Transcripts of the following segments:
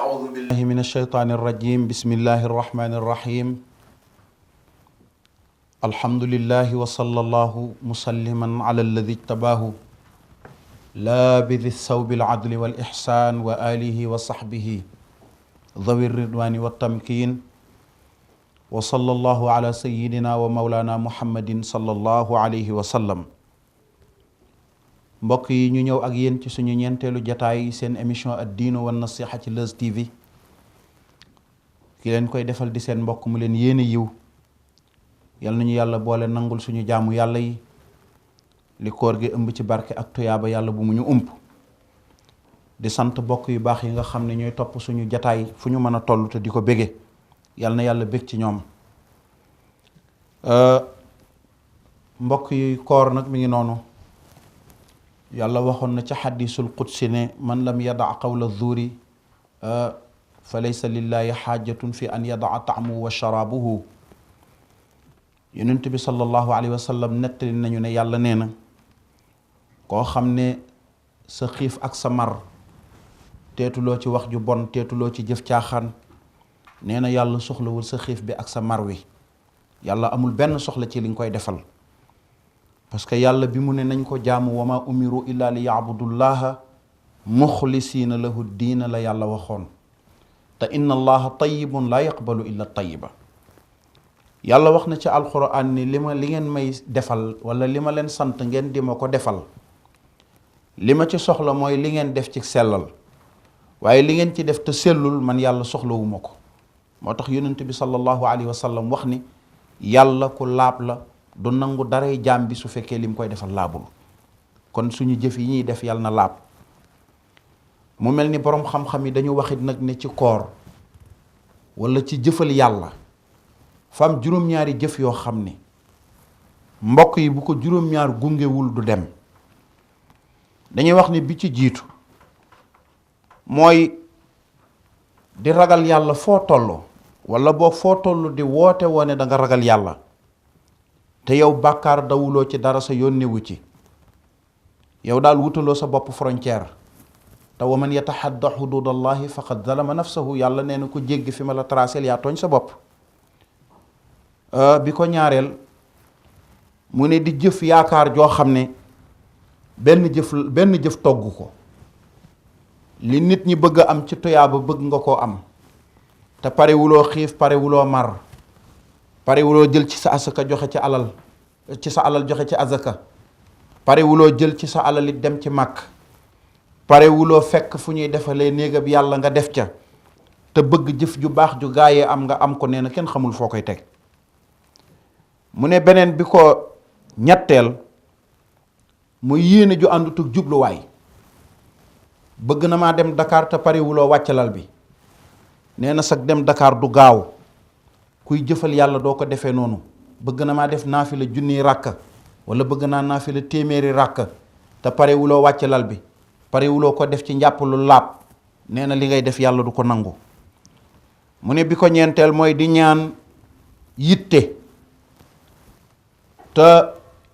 أعوذ بالله من الشيطان الرجيم بسم الله الرحمن الرحيم الحمد لله وصلى الله مسلما على الذي اجتباه لابذ الثوب العدل والإحسان وآله وصحبه ذوي الرضوان والتمكين وصلى الله على سيدنا ومولانا محمد صلى الله عليه وسلم. mbokk yi ñu ñëw ak yéen ci suñu ñeenteelu jataay seen émission ad-diinu wan nasiha ci Leuz TV ki leen koy defal di seen mbokk mu leen yéene yiw yal nañu yàlla boole nangul suñu jaamu yàlla yi li koor gi ëmb ci barke ak tuyaaba yàlla bu mu ñu ump di sant mbokk yu baax yi nga xam ne ñooy topp suñu jataay fu ñu mën a toll te di ko bége yal na yàlla bég ci ñoom. mbokk yi koor nag mi ngi noonu yàlla waxoon na ca xadisul qudsi ne man lam yadaa qawla zuuri fa laysa lillahi xaajatun fi an yadaa taamuhu wa sharaabuhu. yonent bi sallallahu alayhi wa sallam nettali nañu ne yàlla nee na koo xam ne sa xiif ak sa mar teetuloo ci wax ju bon teetuloo ci jëf caaxaan nee na yàlla soxlawul sa xiif bi ak sa mar wi yàlla amul benn soxla ci li nga koy defal. parce que yàlla bi mu ne nañ ko jaamu wa ma umiru illa li yaabudullaha muxlisiina lahu diina la yàlla waxoon te inna allaha tayyibun la yaqbalu illa tayyiba. yàlla wax na ci alquran ni li ngeen may defal wala li ma leen sant ngeen di ma ko defal li ma ci soxla mooy li ngeen def ci sellal waaye li ngeen ci def te sellul man yàlla soxlawuma ko. moo tax yonent bi sallallahu alayhi wa sallam wax ni yàlla ku laab la du nangu daray jaam bi su fekkee lim koy defal laabul. kon suñu jëf yi ñuy def yàlla na laab. mu mel ni boroom xam-xam yi dañu waxit nag ne ci koor wala ci jëfal yàlla fam juróom-ñaari jëf yoo xam ne mbokk yi bu ko juróom-ñaar gungewul du dem. dañuy wax ni bi ci jiitu mooy di ragal yàlla foo toll wala boo foo toll di woote woone da nga ragal yàlla te yow bàkkaar dawuloo ci dara sa yónnewu ci yow daal wutaloo sa bopp frontière te wa man yataxadda xududallahi faqad zalama nafsahu. yàlla nee na ko jéggi fi ma la tracel yaa tooñ sa bopp. bi ko ñaareel mu ne di jëf yaakaar joo xam ne benn jëf togg ko li nit ñi bëgg a am ci tuyaaba bëgg nga koo am te parewuloo xiif parewuloo mar parewuloo jël ci sa asaka joxe ci alal ci sa alal joxe ci azaka parewuloo jël ci sa alal it dem ci màkk parewuloo fekk fu ñuy defalee néegab yàlla nga def ca te bëgg jëf ju baax ju gaayee am nga am ko nee na kenn xamul foo koy teg. mu ne beneen bi ko ñetteel muy yéene ju àndutug jubluwaay bëgg na maa dem Dakar te parewuloo wàccalal bi nee na sag dem Dakar du gaaw. kuy jëfal yàlla doo ko defee noonu bëgg na maa def naafila junniy ràkk wala bëgg naa naafila téeméeri ràkk te parewuloo wàccalal bi parewuloo ko def ci njàpp lu laab nee na li ngay def yàlla du ko nangu. mu ne bi ko ñeenteel mooy di ñaan yitte te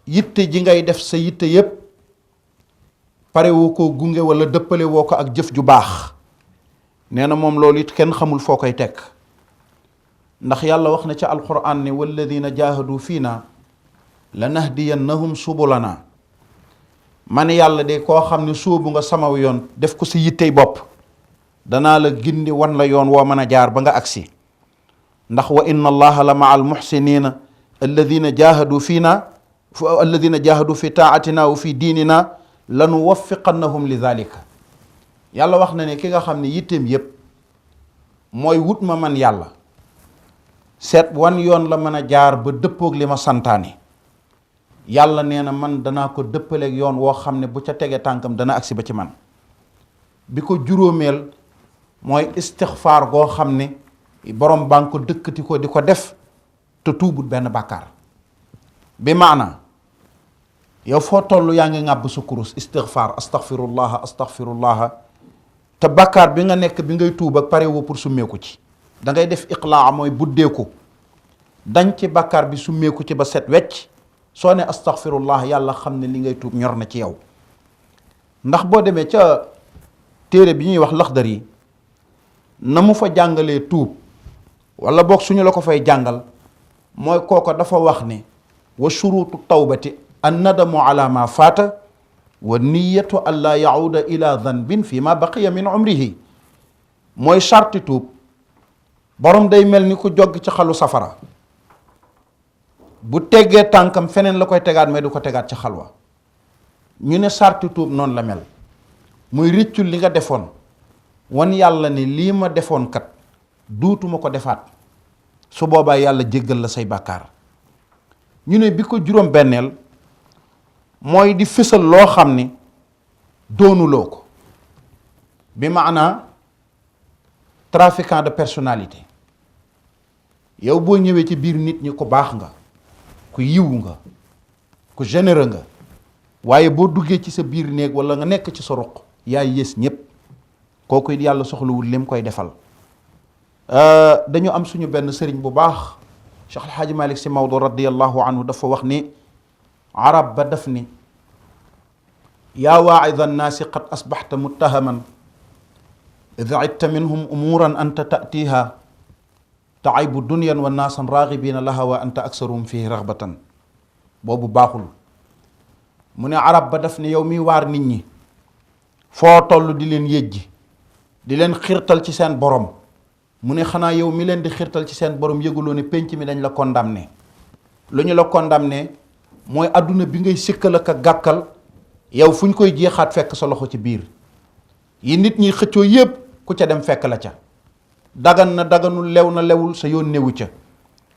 yitte ji ngay def sa yitte yépp pare woo ko gunge wala dëppale woo ko ak jëf ju baax nee na moom loolu it kenn xamul foo koy teg. ndax yàlla wax na ci alquran ne walladina jahadu fiina lanahdiyannahum subulana. man yàlla de koo xam ne sóobu nga samaw yoon def ko si yittey bopp danaa la gindi wan la yoon woo mën a jaar ba nga agsi. ndax wa inna allaha la maa almuxsinina alladina jahadu fi taatina wa fi diinina lanuwaffiqannahum li dalika. yàlla wax na ne ki nga xam ne yitteem yépp mooy wut ma man yàlla seet wan yoon la mën a jaar ba dëppoog li ma santaane yàlla nee na man danaa ko dëppaleeg yoon woo xam ne bu ca tege tànkam dana agsi ba ci man. bi ko juróomeel mooy istixfaar goo xam ne borom baa ngi ko dëkkati ko di ko def te tuubut benn bàkkaar. bi maana yow foo toll yaa ngi ŋàbb sa kurus istixfaar astaghfirullaha te bàkkaar bi nga nekk bi ngay tuub ak pare woo pour summeeku ci da ngay def iqlaa mooy buddeeku dañ ci bàkkaar bi summeeku ci ba set wecc soo ne astaghfirullah yàlla xam ne li ngay tuub ñor na ci yow. ndax boo demee ca téere bi ñuy wax Laxdari na mu fa jàngalee tuub wala boog suñu la ko fay jàngal mooy kooko dafa wax ne wa shurutu tawbati an nadamu ala ma faata wa niyatu an laa yauda ila danbin fi ma baqiya min umrihi mooy sarti tuub borom day mel ni ku jog ci xalu safara bu teggee tànkam feneen la koy tegaat mais du ko tegaat ci xalwa ñu ne sarti tuub noonu la mel muy rëccul li nga defoon wan yàlla ne lii ma defoon kat duutuma ko defaat su boobaa yàlla jéggal la say bàkkaar ñu ne bi ko juróom benneel mooy di fësal loo xam ni doonuloo ko bi maanaa trafiquant de personnalité yow boo ñëwee ci biir nit ñi ku baax nga ku yiw nga ku généreux nga waaye boo duggee ci sa biir néeg wala nga nekk ci sa ruq yaay yées ñépp kooku it yàlla soxlawul lim koy defal dañu am suñu benn sëriñ bu baax Cheikh El Hadj Malick Sy Maodo radiyallahu anhu dafa wax ni arab ba daf ni yaa waaida annaasi qad asbaxta muttahaman id idta minhum umuran anta taatiha taaybu dunyan wa naasan raagibina laha wa anta aksaruhum fihi ragbatan boobu baaxul mu ne arab ba daf ni yow miy waar nit ñi foo toll di leen yëjji di leen xirtal ci seen borom mu ne xanaa yow mi leen di xirtal ci seen borom yëguloo ne penc mi dañ la condamné lu ñu la condamné mooy adduna bi ngay sikkal ak a gàkkal yow fu ñu koy jeexaat fekk sa loxo ci biir yi nit ñi xëccoo yépp ku ca dem fekk la ca dagan na daganul lew na lewul sa yoon newu ca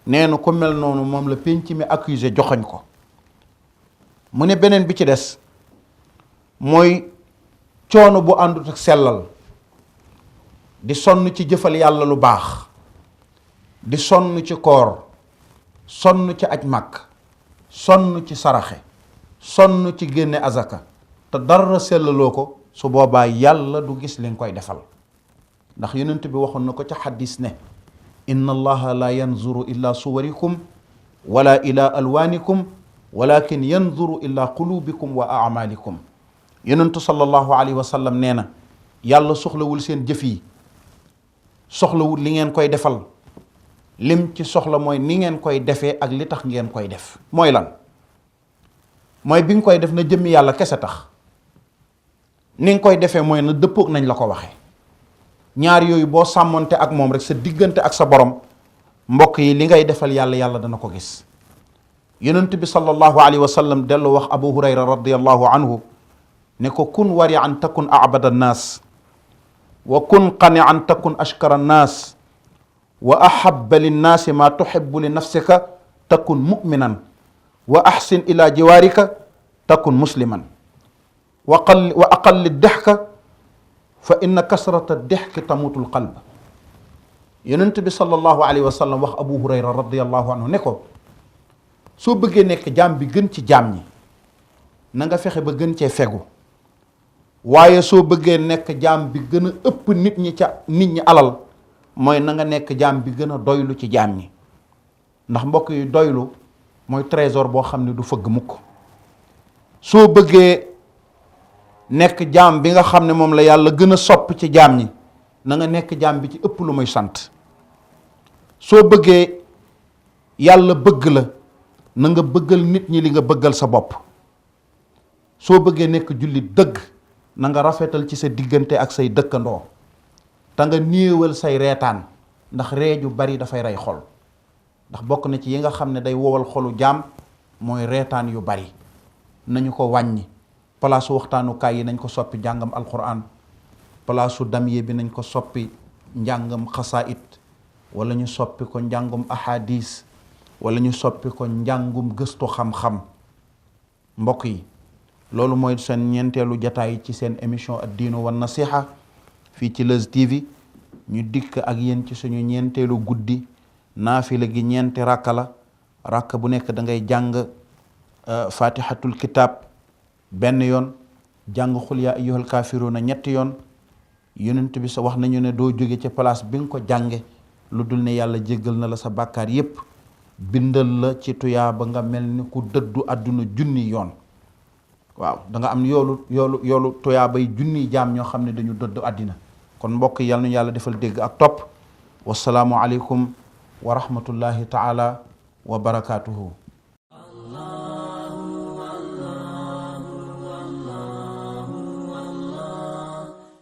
nee na ku mel noonu moom la penc mi accusé joxoñ ko mu ne beneen bi ci des mooy coono bu àndut ak sellal di sonn ci jëfal yàlla lu baax di sonn ci koor sonn ci aj màkk sonn ci saraxe sonn ci génne azaka te dara sellaloo ko su boobaa yàlla du gis li nga koy defal ndax yonent bi waxoon na ko ca xaddis ne inna allaha la yanzuru illa suwarikum wala ila alwaanikum walakin yanzuru illa qulubikum wa amalikum yonentu sallallahu alayhi wa sallam nee na yàlla soxlawul seen jëf yi soxlawul li ngeen koy defal lim ci soxla mooy ni ngeen koy defee ak li tax ngeen koy def mooy lan mooy bi nga koy def na jëmmi yàlla kese tax ni nga koy defee mooy na dëppoog nañ la ko waxee ñaar yooyu boo sàmmonte ak moom rek sa diggante ak sa borom mbokk yi li ngay defal yàlla yàlla dana ko gis yonent bi sallallahu alayhi wa sallam dellu wax abu hurayra radiyallahu anhu ne ko kun wari an takun abada annaas wa kun qani an takun ashkara annaas wa ahabba linnaasi ma tuhibbu li nafsika takun muminan wa ahsin ila jiwaarika takun musliman wa aqalli dexka fa inna kasrata dexki tamutul qalb yonent bi sallallahu alayhi wa sallam wax abu hurayra radiyallahu anhu ne ko soo bëggee nekk jaam bi gën ci jaam ñi na nga fexe ba gën cee fegu waaye soo bëggee nekk jaam bi gën a ëpp nit ñi alal mooy na nga nekk jaam bi gën a doylu ci jaam ñi ndax mbokk yi doylu mooy trésor boo xam ne du fëgg mukk soo bëggee nekk jaam bi nga xam ne moom la yàlla gën a sopp ci jaam ñi na nga nekk jaam bi ci ëpp lu muy sant soo bëggee yàlla bëgg la na nga bëggal nit ñi li nga bëggal sa bopp soo bëggee nekk jullit dëgg na nga rafetal ci sa diggante ak say dëkkandoo te nga néewal say reetaan ndax ree ju bari dafay rey xol ndax bokk na ci yi nga xam ne day wowal xolu jaam mooy reetaan yu bari nañu ko wàññi palaasu waxtaanukaay yi nañ ko soppi njàngam alquran palaasu damye bi nañ ko soppi njàngam xasaayit wala ñu soppi ko njàngum ahadis wala ñu soppi ko njàngum gëstu xam-xam mbokk yi loolu mooy seen ñeenteelu jataay ci seen émission ad-diinu wan nasiha fii ci Leuz TV ñu dikk ak yéen ci suñu ñeenteelu guddi naafila gi ñeenti rakka la rakka bu nekk da ngay jàng fatihatul kitab benn yoon jàng xul yaa ayyuhal kaafiruuna ñetti yoon yonent bi sa wax nañu ne doo jóge ca place bi nga ko jànge lu dul ne yàlla jéggal na la sa bàkkaar yépp bindal la ci tuyaa ba nga mel ni ku dëddu àdduna junni yoon waaw da nga am yoolu tuyaa bay junni jaam ñoo xam ne dañu dëddu àddina kon mbokk yal nañu yàlla defal dégg ak topp wasalaamu aleykum wa rahmatullahi taala wa barakaatuhu